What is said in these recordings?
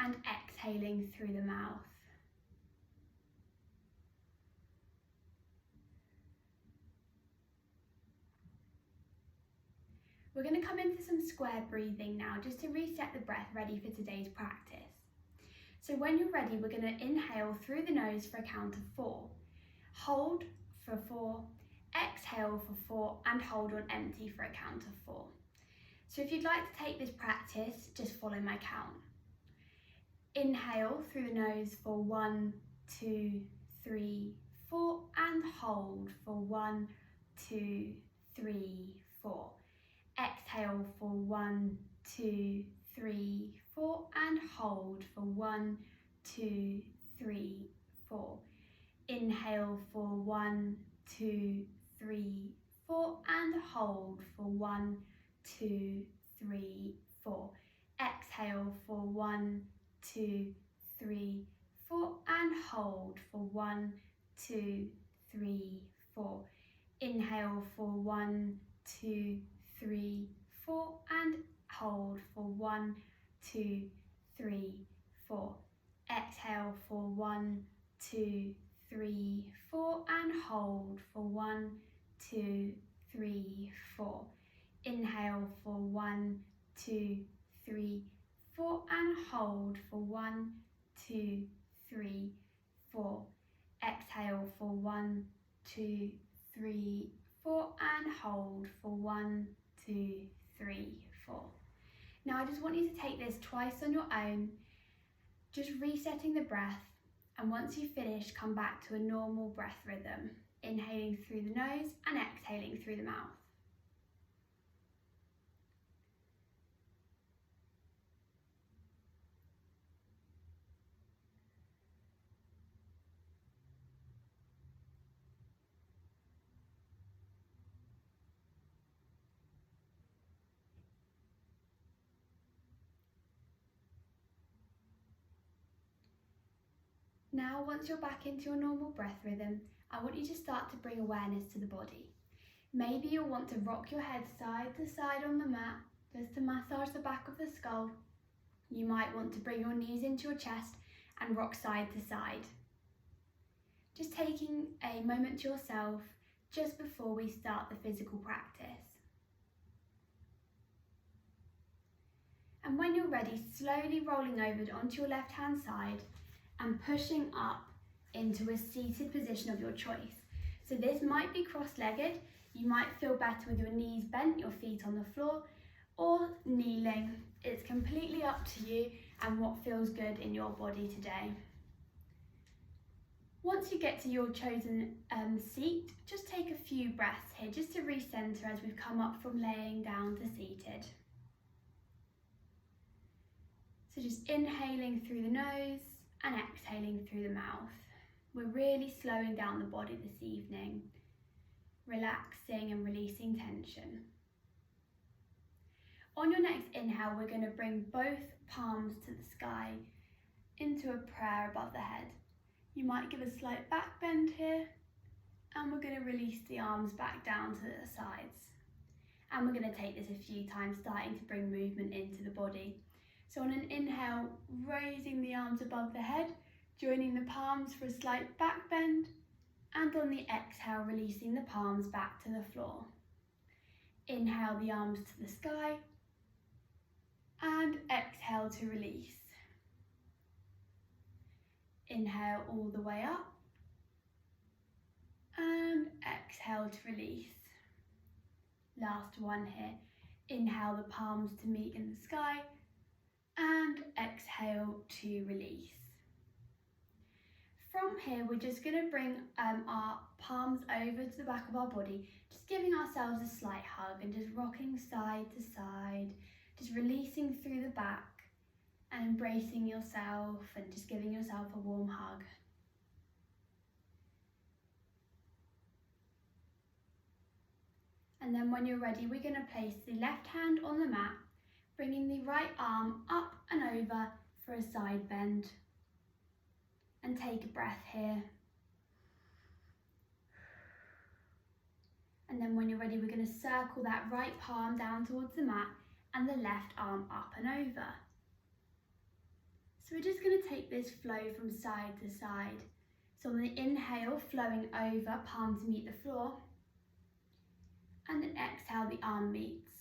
and exhaling through the mouth. We're going to come into some square breathing now, just to reset the breath, ready for today's practice. So when you're ready, we're going to inhale through the nose for a count of 4. Hold for 4, exhale for 4, and hold on empty for a count of 4. So if you'd like to take this practice, just follow my count. Inhale through the nose for 1, 2, 3, 4, and hold for 1, 2, 3, 4. Exhale for 1, 2, 3, 4, and hold for 1, 2, 3, 4. Inhale for 1, 2, 3, 4, and hold for 1, 2, 3, 4. Exhale for 1, 2, 3, 4, and hold for 1, 2, 3, 4. Inhale for 1, 2, 3, 4, and hold for 1, 2, 3, 4. Exhale for 1, 2, 3, 4, and hold for 1, 2, 3, 4. Inhale for 1, 2, 3, 4, and hold for 1, 2, 3, 4. Exhale for 1, 2, 3, 4, and hold for 1, 2, 3, 4. Now I just want you to take this twice on your own, just resetting the breath, and once you finish, come back to a normal breath rhythm, inhaling through the nose and exhaling through the mouth. Now, once you're back into your normal breath rhythm, I want you to start to bring awareness to the body. Maybe you'll want to rock your head side to side on the mat, just to massage the back of the skull. You might want to bring your knees into your chest and rock side to side. Just taking a moment to yourself just before we start the physical practice. And when you're ready, slowly rolling over onto your left hand side and pushing up into a seated position of your choice. So this might be cross-legged. You might feel better with your knees bent, your feet on the floor, or kneeling. It's completely up to you and what feels good in your body today. Once you get to your chosen seat, just take a few breaths here just to recenter as we've come up from laying down to seated. So just inhaling through the nose and exhaling through the mouth. We're really slowing down the body this evening, relaxing and releasing tension. On your next inhale, we're going to bring both palms to the sky into a prayer above the head. You might give a slight back bend here, and we're going to release the arms back down to the sides. And we're going to take this a few times, starting to bring movement into the body. So on an inhale, raising the arms above the head, joining the palms for a slight back bend, and on the exhale, releasing the palms back to the floor. Inhale the arms to the sky, and exhale to release. Inhale all the way up, and exhale to release. Last one here. Inhale the palms to meet in the sky, and exhale to release. From here, we're just going to bring our palms over to the back of our body, just giving ourselves a slight hug and just rocking side to side, just releasing through the back and embracing yourself and just giving yourself a warm hug. And then when you're ready, we're going to place the left hand on the mat, bringing the right arm up and over for a side bend. And take a breath here. And then when you're ready, we're going to circle that right palm down towards the mat and the left arm up and over. So we're just going to take this flow from side to side. So on the inhale, flowing over, palms meet the floor. And then exhale, the arm meets.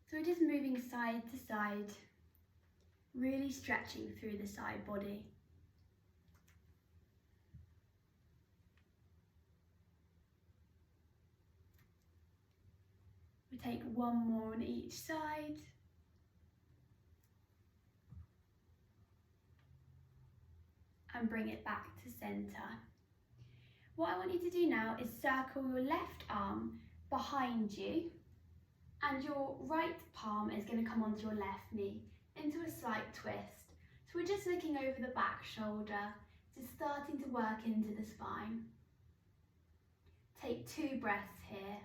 So we're just moving side to side, really stretching through the side body. We take one more on each side. And bring it back to centre. What I want you to do now is circle your left arm behind you, and your right palm is going to come onto your left knee into a slight twist. So we're just looking over the back shoulder, just starting to work into the spine. Take 2 breaths here.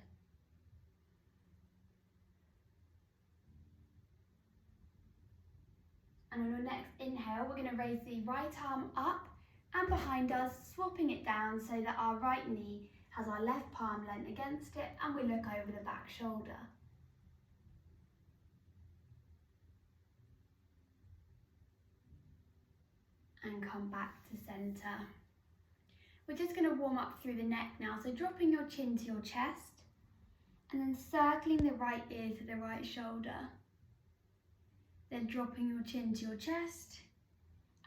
And on your next inhale, we're going to raise the right arm up and behind us, swapping it down so that our right knee has our left palm leant against it, and we look over the back shoulder. And come back to centre. We're just going to warm up through the neck now, so dropping your chin to your chest and then circling the right ear to the right shoulder. Then dropping your chin to your chest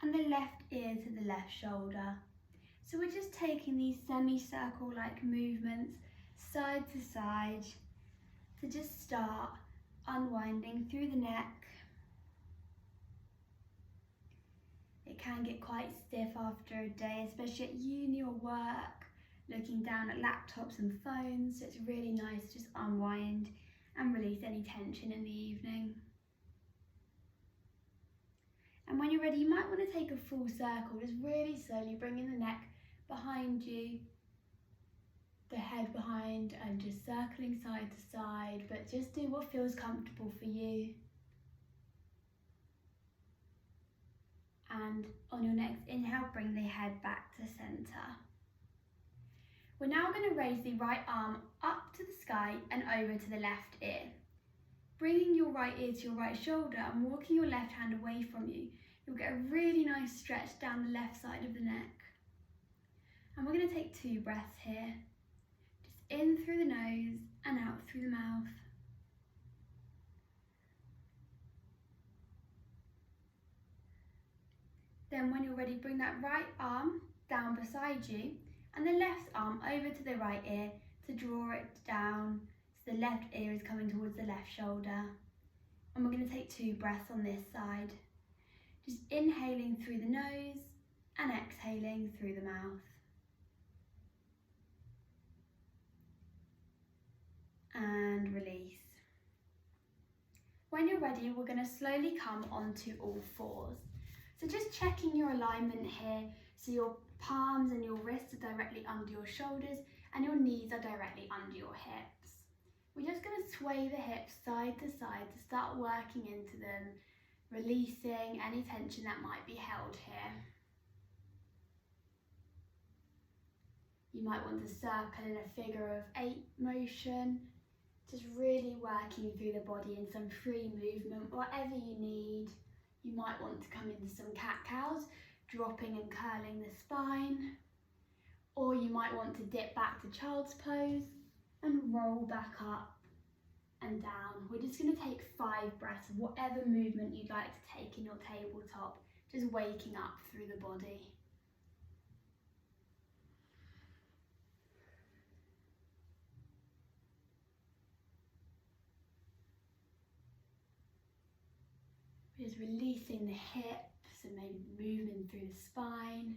and the left ear to the left shoulder. So we're just taking these semi-circle-like movements side to side to just start unwinding through the neck. It can get quite stiff after a day, especially at uni or work, looking down at laptops and phones. So it's really nice to just unwind and release any tension in the evening. And when you're ready, you might want to take a full circle, just really slowly bringing the neck behind you, the head behind, and just circling side to side, but just do what feels comfortable for you. And on your next inhale, bring the head back to centre. We're now going to raise the right arm up to the sky and over to the left ear. Bringing your right ear to your right shoulder and walking your left hand away from you, you'll get a really nice stretch down the left side of the neck. And we're going to take 2 breaths here. Just in through the nose and out through the mouth. Then when you're ready, bring that right arm down beside you and the left arm over to the right ear to draw it down so the left ear is coming towards the left shoulder. And we're going to take 2 breaths on this side. Just inhaling through the nose and exhaling through the mouth. And release. When you're ready, we're going to slowly come onto all fours. So just checking your alignment here, so your palms and your wrists are directly under your shoulders and your knees are directly under your hips. We're just going to sway the hips side to side to start working into them, releasing any tension that might be held here. You might want to circle in a figure of 8 motion, just really working through the body in some free movement, whatever you need. You might want to come into some cat-cows, dropping and curling the spine. Or you might want to dip back to child's pose and roll back up and down. We're just going to take 5 breaths of whatever movement you'd like to take in your tabletop, just waking up through the body. Just releasing the hips and maybe moving through the spine,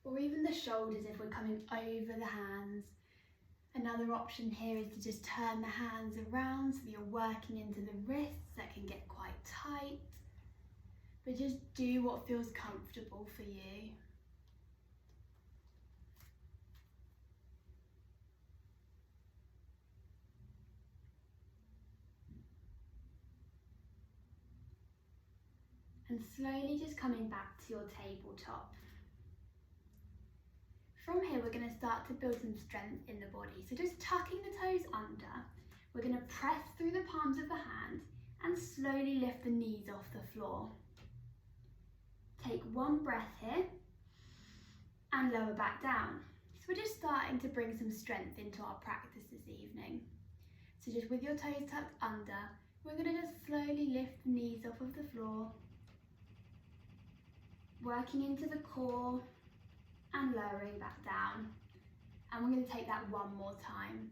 or even the shoulders if we're coming over the hands. Another option here is to just turn the hands around so that you're working into the wrists that can get quite tight, but just do what feels comfortable for you. And slowly just coming back to your tabletop. From here, we're going to start to build some strength in the body. So just tucking the toes under, we're going to press through the palms of the hand and slowly lift the knees off the floor. take one breath here and lower back down. So we're just starting to bring some strength into our practice this evening. So just with your toes tucked under, we're going to just slowly lift the knees off of the floor, working into the core and lowering back down. And we're going to take that one more time.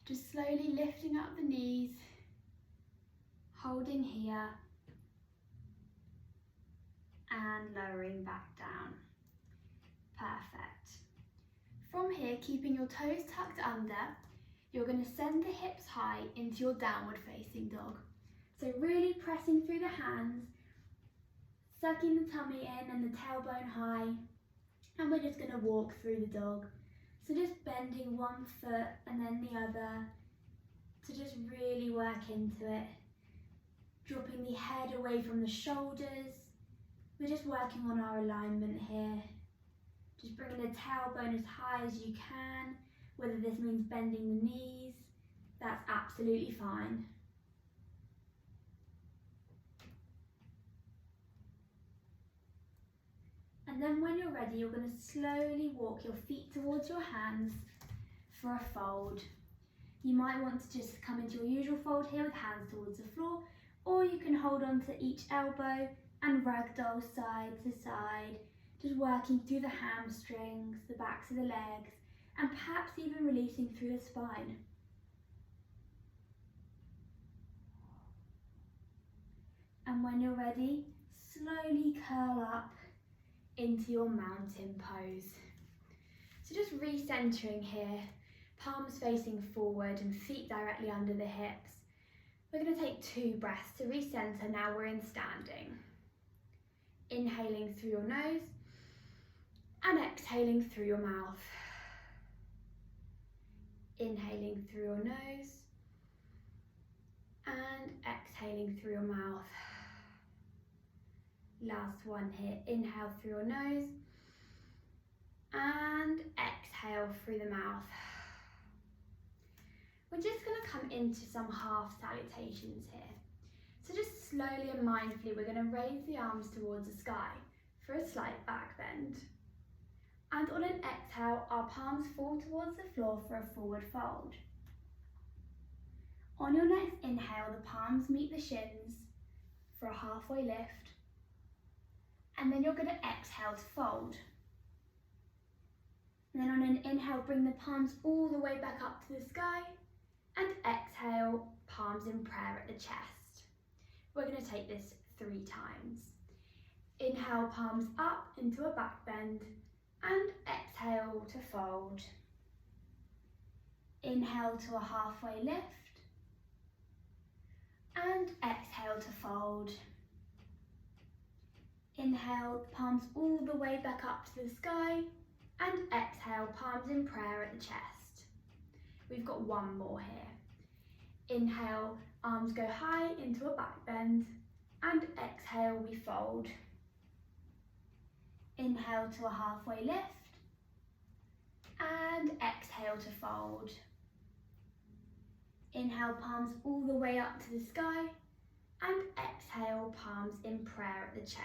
Just slowly lifting up the knees, holding here, and lowering back down. Perfect. From here, keeping your toes tucked under, you're going to send the hips high into your downward facing dog. So really pressing through the hands, sucking the tummy in and the tailbone high, and we're just going to walk through the dog. So just bending one foot and then the other to just really work into it. Dropping the head away from the shoulders. We're just working on our alignment here. Just bringing the tailbone as high as you can. Whether this means bending the knees, that's absolutely fine. And then when you're ready, you're going to slowly walk your feet towards your hands for a fold. You might want to just come into your usual fold here with hands towards the floor, or you can hold on to each elbow and ragdoll side to side, just working through the hamstrings, the backs of the legs, and perhaps even releasing through the spine. And when you're ready, slowly curl up into your mountain pose. So just recentering here, palms facing forward and feet directly under the hips. We're going to take 2 breaths to recenter. Now we're in standing. Inhaling through your nose and exhaling through your mouth. Inhaling through your nose and exhaling through your mouth. Last one here, inhale through your nose and exhale through the mouth. We're just going to come into some half salutations here. So just slowly and mindfully, we're going to raise the arms towards the sky for a slight back bend. And on an exhale, our palms fall towards the floor for a forward fold. On your next inhale, the palms meet the shins for a halfway lift. And then you're going to exhale to fold. And then on an inhale, bring the palms all the way back up to the sky. And exhale, palms in prayer at the chest. We're going to take this 3 times. Inhale, palms up into a back bend. And exhale to fold. Inhale to a halfway lift. And exhale to fold. Inhale, palms all the way back up to the sky, and exhale, palms in prayer at the chest. We've got one more here. Inhale, arms go high into a back bend, and exhale, we fold. Inhale to a halfway lift, and exhale to fold. Inhale, palms all the way up to the sky, and exhale, palms in prayer at the chest.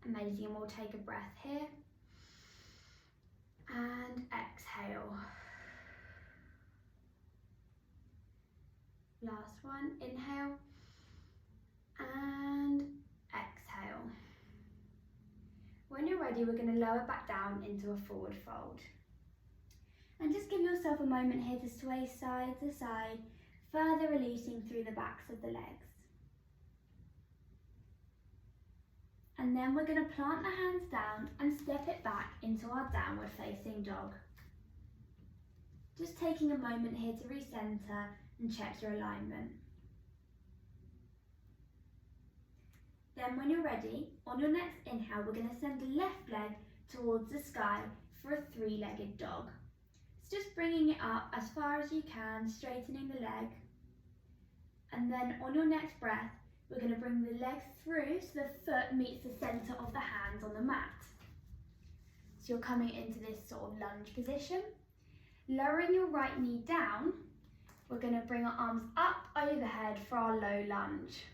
Amazing, and we'll take a breath here. And exhale. Last one, inhale. And exhale. When you're ready, we're going to lower back down into a forward fold. And just give yourself a moment here to sway side to side, further releasing through the backs of the legs. And then we're going to plant the hands down and step it back into our downward facing dog. Just taking a moment here to recenter and check your alignment. Then when you're ready, on your next inhale, we're going to send the left leg towards the sky for a 3-legged dog. So just bringing it up as far as you can, straightening the leg. And then on your next breath, we're going to bring the legs through so the foot meets the centre of the hands on the mat. So you're coming into this sort of lunge position. Lowering your right knee down, we're going to bring our arms up overhead for our low lunge.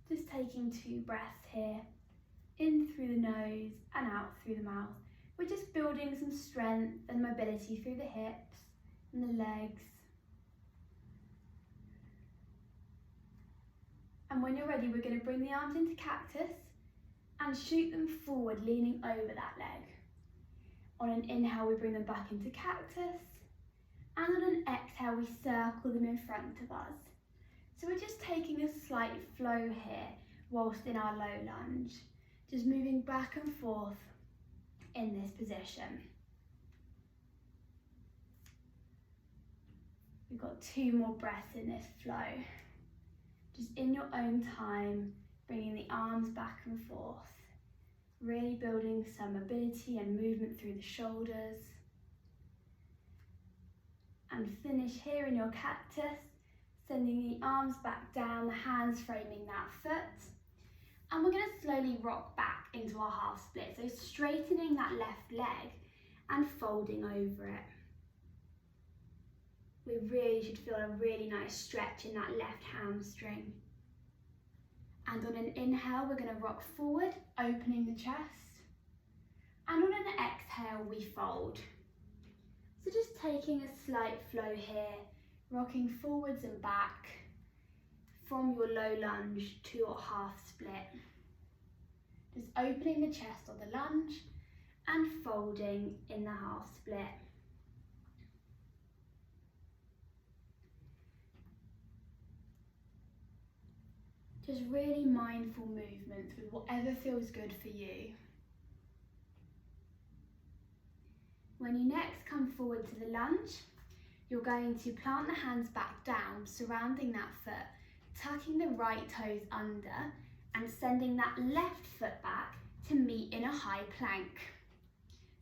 Just take taking 2 breaths here, in through the nose and out through the mouth. We're just building some strength and mobility through the hips and the legs. And when you're ready, we're going to bring the arms into cactus and shoot them forward, leaning over that leg. On an inhale, we bring them back into cactus, and on an exhale, we circle them in front of us. So we're just taking a slight flow here whilst in our low lunge, just moving back and forth in this position. We've got 2 more breaths in this flow. Just in your own time, bringing the arms back and forth, really building some mobility and movement through the shoulders. And finish here in your cactus, sending the arms back down, the hands framing that foot. And we're going to slowly rock back into our half split. So straightening that left leg and folding over it. We really should feel a really nice stretch in that left hamstring. And on an inhale, we're going to rock forward, opening the chest. And on an exhale, we fold. So just taking a slight flow here, rocking forwards and back from your low lunge to your half split. Just opening the chest on the lunge and folding in the half split. Just really mindful movements with whatever feels good for you. When you next come forward to the lunge, you're going to plant the hands back down, surrounding that foot, tucking the right toes under and sending that left foot back to meet in a high plank.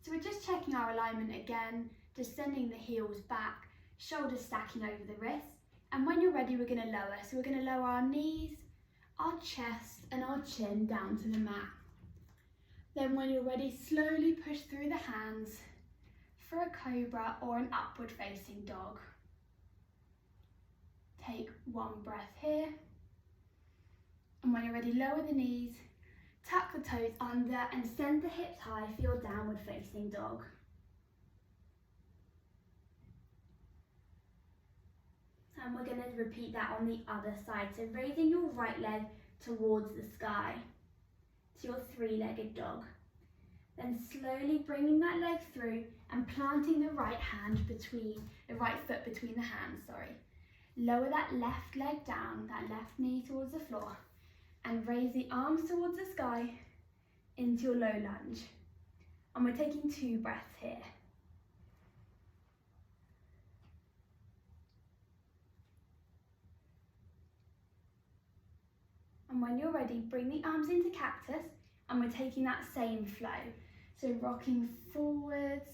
So we're just checking our alignment again, just sending the heels back, shoulders stacking over the wrists. And when you're ready, we're going to lower. So we're going to lower our knees, our chest and our chin down to the mat. Then when you're ready, slowly push through the hands for a cobra or an upward facing dog. Take 1 breath here. And when you're ready, lower the knees, tuck the toes under and send the hips high for your downward facing dog. And we're going to repeat that on the other side. So raising your right leg towards the sky to your 3-legged dog. Then slowly bringing that leg through and planting the right foot between the hands, Lower that left leg down, that left knee towards the floor, and raise the arms towards the sky into your low lunge. And we're taking 2 breaths here. And when you're ready, bring the arms into cactus, and we're taking that same flow. So rocking forwards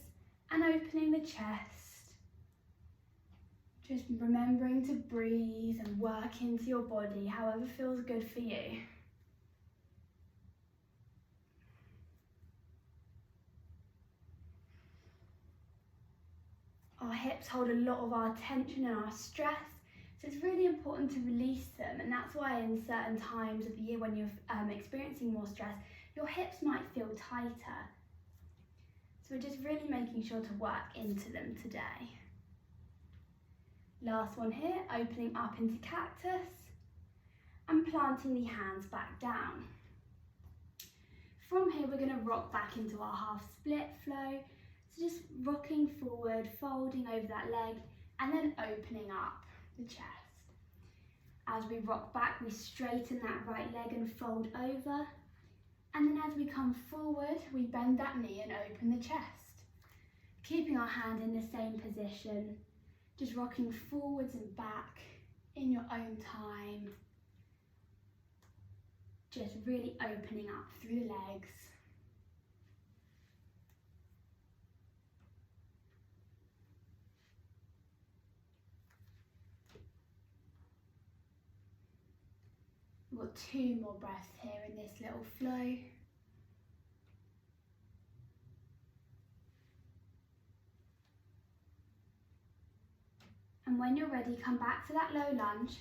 and opening the chest. Just remembering to breathe and work into your body, however feels good for you. Our hips hold a lot of our tension and our stress, so it's really important to release them, and that's why in certain times of the year when you're experiencing more stress, your hips might feel tighter. So we're just really making sure to work into them today. Last one here, opening up into cactus and planting the hands back down. From here, we're going to rock back into our half split flow. So just rocking forward, folding over that leg, and then opening up the chest. As we rock back, we straighten that right leg and fold over. And then as we come forward, we bend that knee and open the chest. Keeping our hand in the same position, just rocking forwards and back in your own time. Just really opening up through the legs. We've got 2 more breaths here in this little flow. And when you're ready, come back to that low lunge,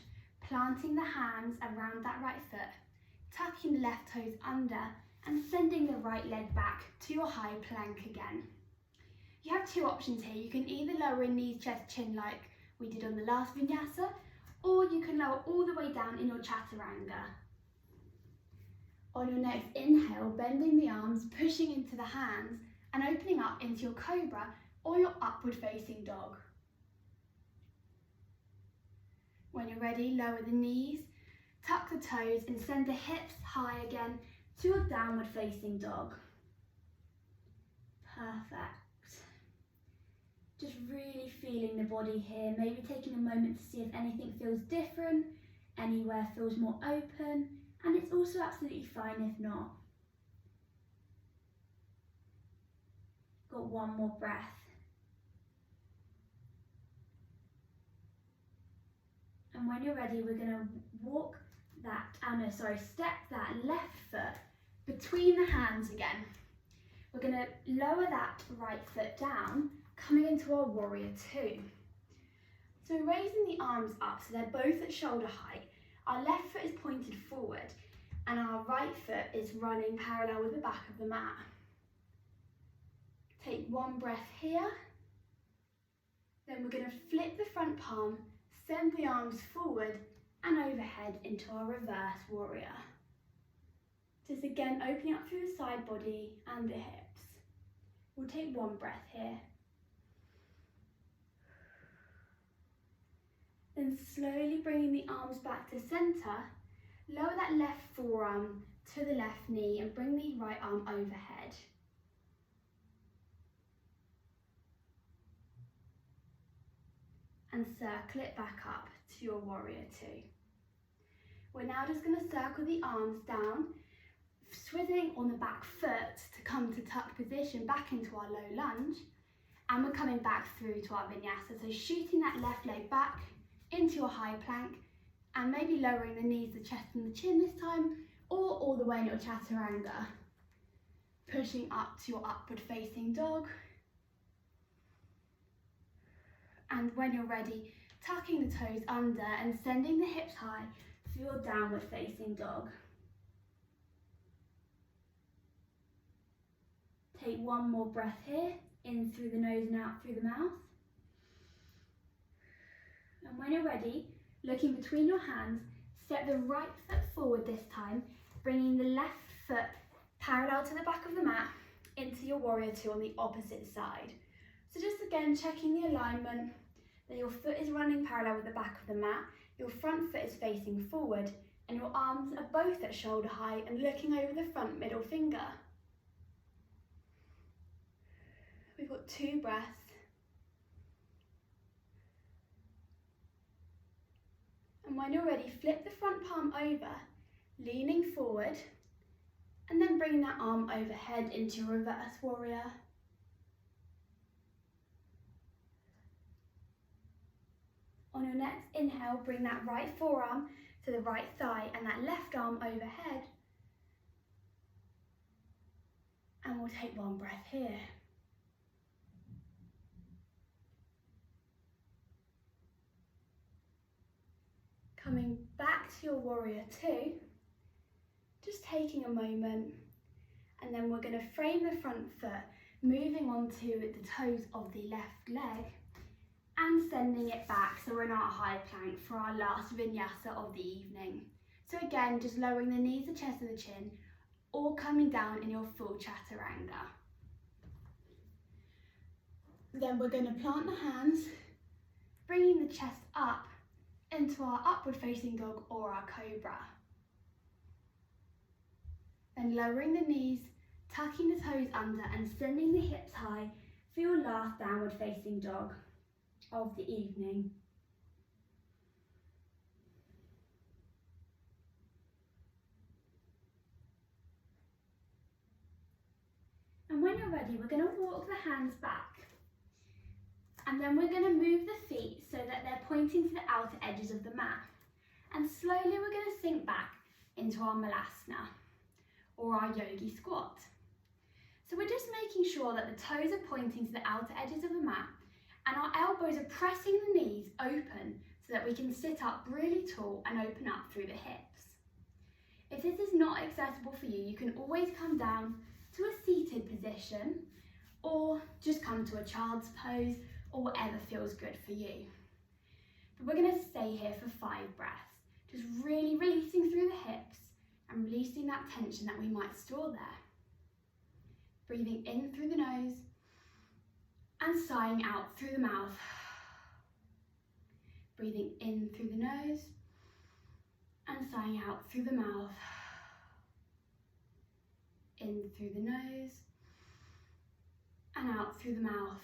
planting the hands around that right foot, tucking the left toes under and sending the right leg back to your high plank again. You have two options here. You can either lower in knees, chest, chin like we did on the last vinyasa, or you can lower all the way down in your chaturanga. On your next inhale, bending the arms, pushing into the hands and opening up into your cobra or your upward facing dog. When you're ready, lower the knees, tuck the toes and send the hips high again to your downward facing dog. Perfect. Just really feeling the body here, maybe taking a moment to see if anything feels different, anywhere feels more open, and it's also absolutely fine if not. Got one more breath. And when you're ready, we're going to step that left foot between the hands again. We're going to lower that right foot down, coming into our warrior two. So raising the arms up so they're both at shoulder height. Our left foot is pointed forward and our right foot is running parallel with the back of the mat. Take one breath here. Then we're going to flip the front palm, send the arms forward and overhead into our reverse warrior. Just again opening up through the side body and the hips. We'll take one breath here. Then slowly bringing the arms back to centre, lower that left forearm to the left knee and bring the right arm overhead. And circle it back up to your warrior two. We're now just going to circle the arms down, swiveling on the back foot to come to tuck position back into our low lunge, and we're coming back through to our vinyasa. So shooting that left leg back into your high plank and maybe lowering the knees, the chest and the chin this time, or all the way in your chaturanga. Pushing up to your upward facing dog. And when you're ready, tucking the toes under and sending the hips high for your downward facing dog. Take one more breath here, in through the nose and out through the mouth. And when you're ready, looking between your hands, step the right foot forward this time, bringing the left foot parallel to the back of the mat into your warrior two on the opposite side. So just again checking the alignment, that your foot is running parallel with the back of the mat, your front foot is facing forward, and your arms are both at shoulder height and looking over the front middle finger. We've got 2 breaths. And when you're ready, flip the front palm over, leaning forward, and then bring that arm overhead into your reverse warrior. On your next inhale, bring that right forearm to the right thigh and that left arm overhead. And we'll take one breath here. Coming back to your warrior two, just taking a moment, and then we're going to frame the front foot, moving onto the toes of the left leg and sending it back so we're in our high plank for our last vinyasa of the evening. So again, just lowering the knees, the chest and the chin, or coming down in your full chaturanga. Then we're going to plant the hands, bringing the chest up into our upward facing dog or our cobra. Then lowering the knees, tucking the toes under and sending the hips high for your last downward facing dog of the evening. And when you're ready, we're going to walk the hands back. And then we're going to move the feet so that they're pointing to the outer edges of the mat. And slowly we're going to sink back into our malasana or our yogi squat. So we're just making sure that the toes are pointing to the outer edges of the mat and our elbows are pressing the knees open so that we can sit up really tall and open up through the hips. If this is not accessible for you, you can always come down to a seated position or just come to a child's pose or whatever feels good for you. But we're going to stay here for 5 breaths, just really releasing through the hips and releasing that tension that we might store there. Breathing in through the nose and sighing out through the mouth. Breathing in through the nose and sighing out through the mouth. In through the nose and out through the mouth.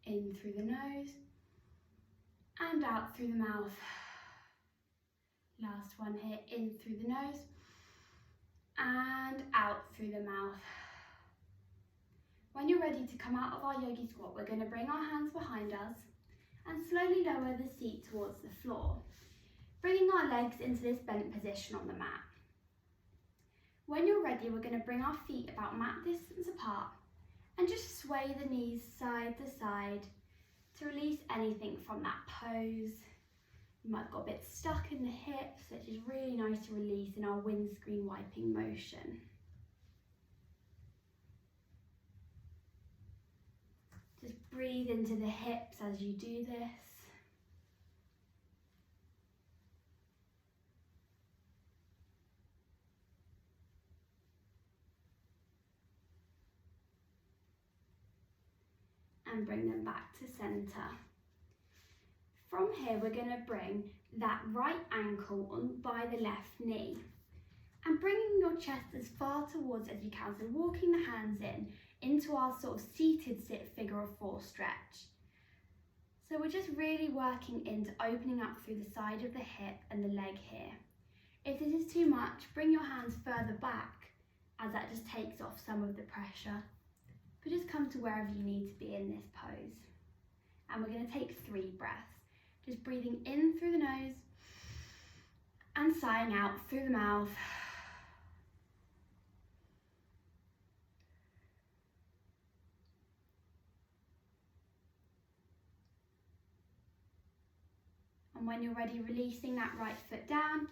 In through the nose and out through the mouth. Last one here, in through the nose and out through the mouth. When you're ready to come out of our yogi squat, we're going to bring our hands behind us and slowly lower the seat towards the floor, bringing our legs into this bent position on the mat. When you're ready, we're going to bring our feet about mat distance apart and just sway the knees side to side to release anything from that pose. You might have got a bit stuck in the hips, which is really nice to release in our windscreen wiping motion. Just breathe into the hips as you do this. And bring them back to centre. From here, we're going to bring that right ankle on by the left knee and bringing your chest as far towards as you can. So walking the hands in into our sort of seated sit figure of 4 stretch. So we're just really working into opening up through the side of the hip and the leg here. If this is too much, bring your hands further back as that just takes off some of the pressure. But just come to wherever you need to be in this pose. And we're going to take 3 breaths. Just breathing in through the nose and sighing out through the mouth. And when you're ready, releasing that right foot down,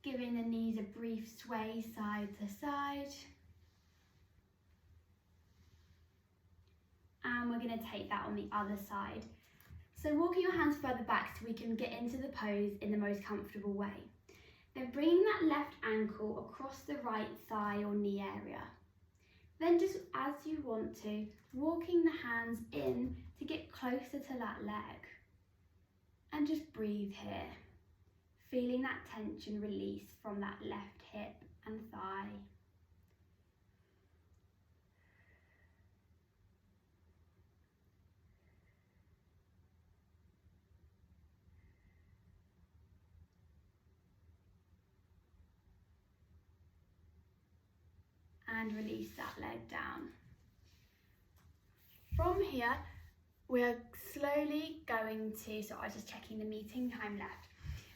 giving the knees a brief sway side to side. And we're going to take that on the other side. So walking your hands further back so we can get into the pose in the most comfortable way. Then bringing that left ankle across the right thigh or knee area. Then just as you want to, walking the hands in to get closer to that leg. And just breathe here, feeling that tension release from that left hip and thigh. And release that leg down. From here, we're slowly going to, so I was just checking the meeting time left.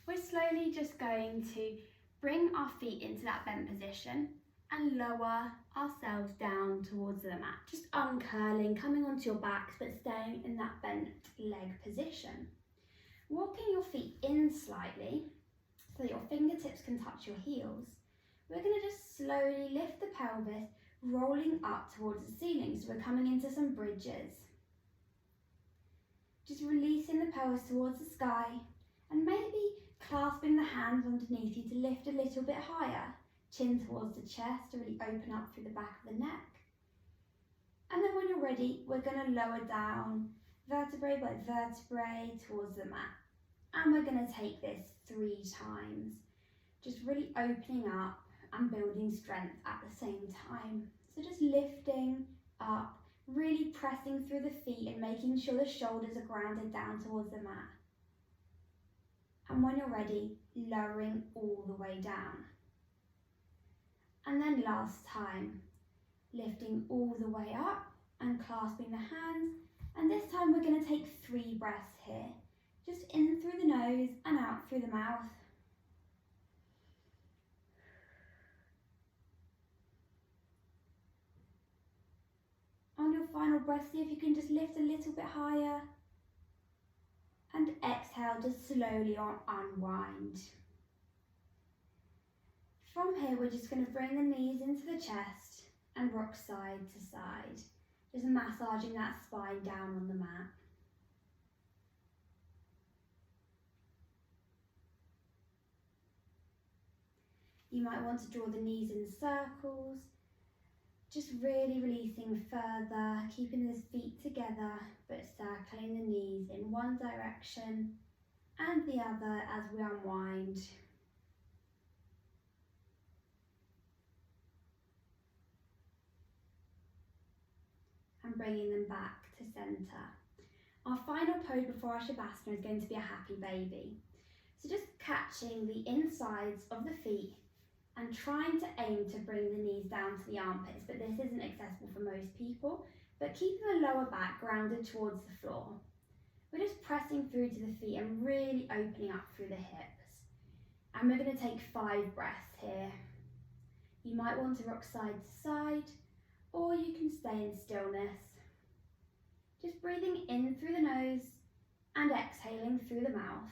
We're slowly just going to bring our feet into that bent position and lower ourselves down towards the mat. Just uncurling, coming onto your backs, but staying in that bent leg position. Walking your feet in slightly so that your fingertips can touch your heels. We're going to just slowly lift the pelvis, rolling up towards the ceiling. So we're coming into some bridges. Just releasing the pelvis towards the sky and maybe clasping the hands underneath you to lift a little bit higher. Chin towards the chest to really open up through the back of the neck. And then when you're ready, we're going to lower down vertebrae by vertebrae towards the mat. And we're going to take this 3 times. Just really opening up and building strength at the same time. So just lifting up, really pressing through the feet and making sure the shoulders are grounded down towards the mat. And when you're ready, lowering all the way down. And then last time, lifting all the way up and clasping the hands. And this time we're going to take 3 breaths here. Just in through the nose and out through the mouth. On your final breath, see if you can just lift a little bit higher. And exhale, just slowly unwind. From here, we're just going to bring the knees into the chest and rock side to side, just massaging that spine down on the mat. You might want to draw the knees in circles, just really releasing further, keeping the feet together, but circling the knees in one direction and the other as we unwind. And bringing them back to centre. Our final pose before our Shavasana is going to be a happy baby. So just catching the insides of the feet and trying to aim to bring the knees down to the armpits, but this isn't accessible for most people, but keeping the lower back grounded towards the floor. We're just pressing through to the feet and really opening up through the hips. And we're going to take 5 breaths here. You might want to rock side to side, or you can stay in stillness. Just breathing in through the nose and exhaling through the mouth.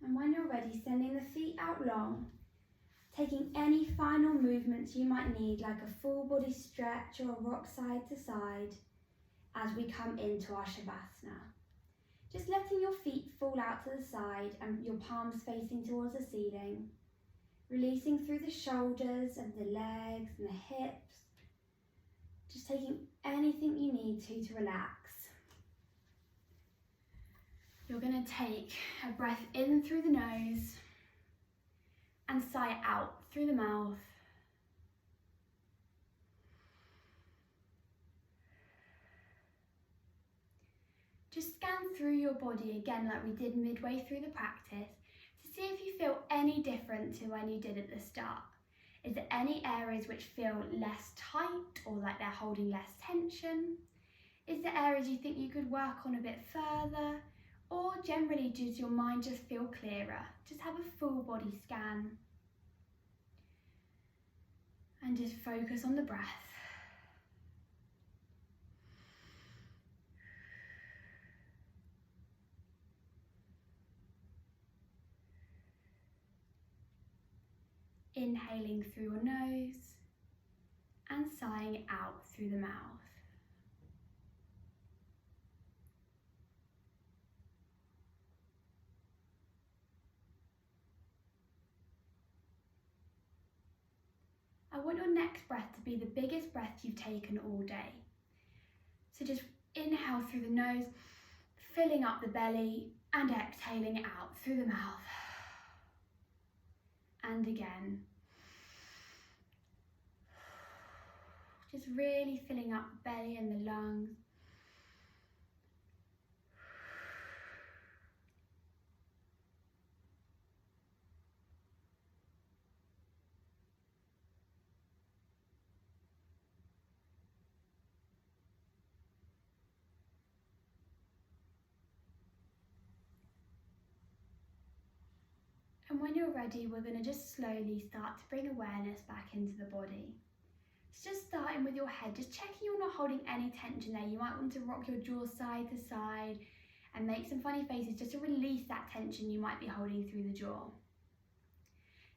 And when you're ready, sending the feet out long, taking any final movements you might need, like a full body stretch or a rock side to side, as we come into our Shavasana. Just letting your feet fall out to the side and your palms facing towards the ceiling, releasing through the shoulders and the legs and the hips, just taking anything you need to relax. You're going to take a breath in through the nose and sigh out through the mouth. Just scan through your body again like we did midway through the practice to see if you feel any different to when you did at the start. Is there any areas which feel less tight or like they're holding less tension? Is there areas you think you could work on a bit further? Or generally, does your mind just feel clearer? Just have a full body scan. And just focus on the breath. Inhaling through your nose and sighing out through the mouth. I want your next breath to be the biggest breath you've taken all day. So just inhale through the nose, filling up the belly, and exhaling out through the mouth. And again. Just really filling up the belly and the lungs. And when you're ready, we're going to just slowly start to bring awareness back into the body. So just starting with your head, just checking you're not holding any tension there. You might want to rock your jaw side to side and make some funny faces just to release that tension you might be holding through the jaw.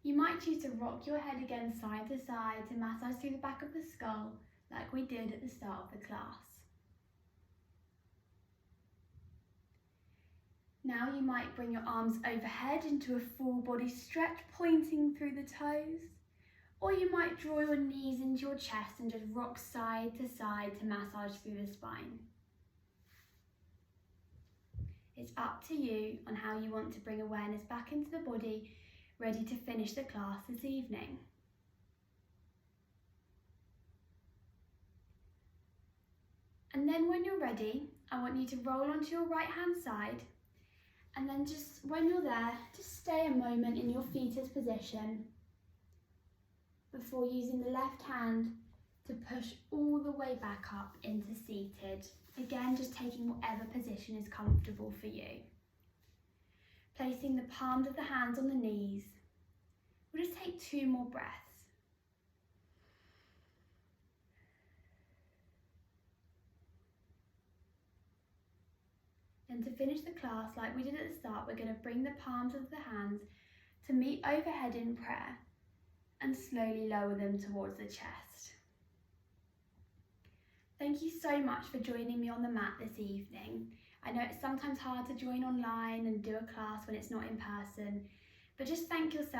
You might choose to rock your head again side to side to massage through the back of the skull like we did at the start of the class. Now you might bring your arms overhead into a full body stretch, pointing through the toes. Or you might draw your knees into your chest and just rock side to side to massage through the spine. It's up to you on how you want to bring awareness back into the body, ready to finish the class this evening. And then when you're ready, I want you to roll onto your right hand side. And then just when you're there, just stay a moment in your fetus position before using the left hand to push all the way back up into seated. Again, just taking whatever position is comfortable for you. Placing the palms of the hands on the knees We'll just take 2 more breaths. And to finish the class, like we did at the start, we're going to bring the palms of the hands to meet overhead in prayer and slowly lower them towards the chest. Thank you so much for joining me on the mat this evening. I know it's sometimes hard to join online and do a class when it's not in person, but just thank yourself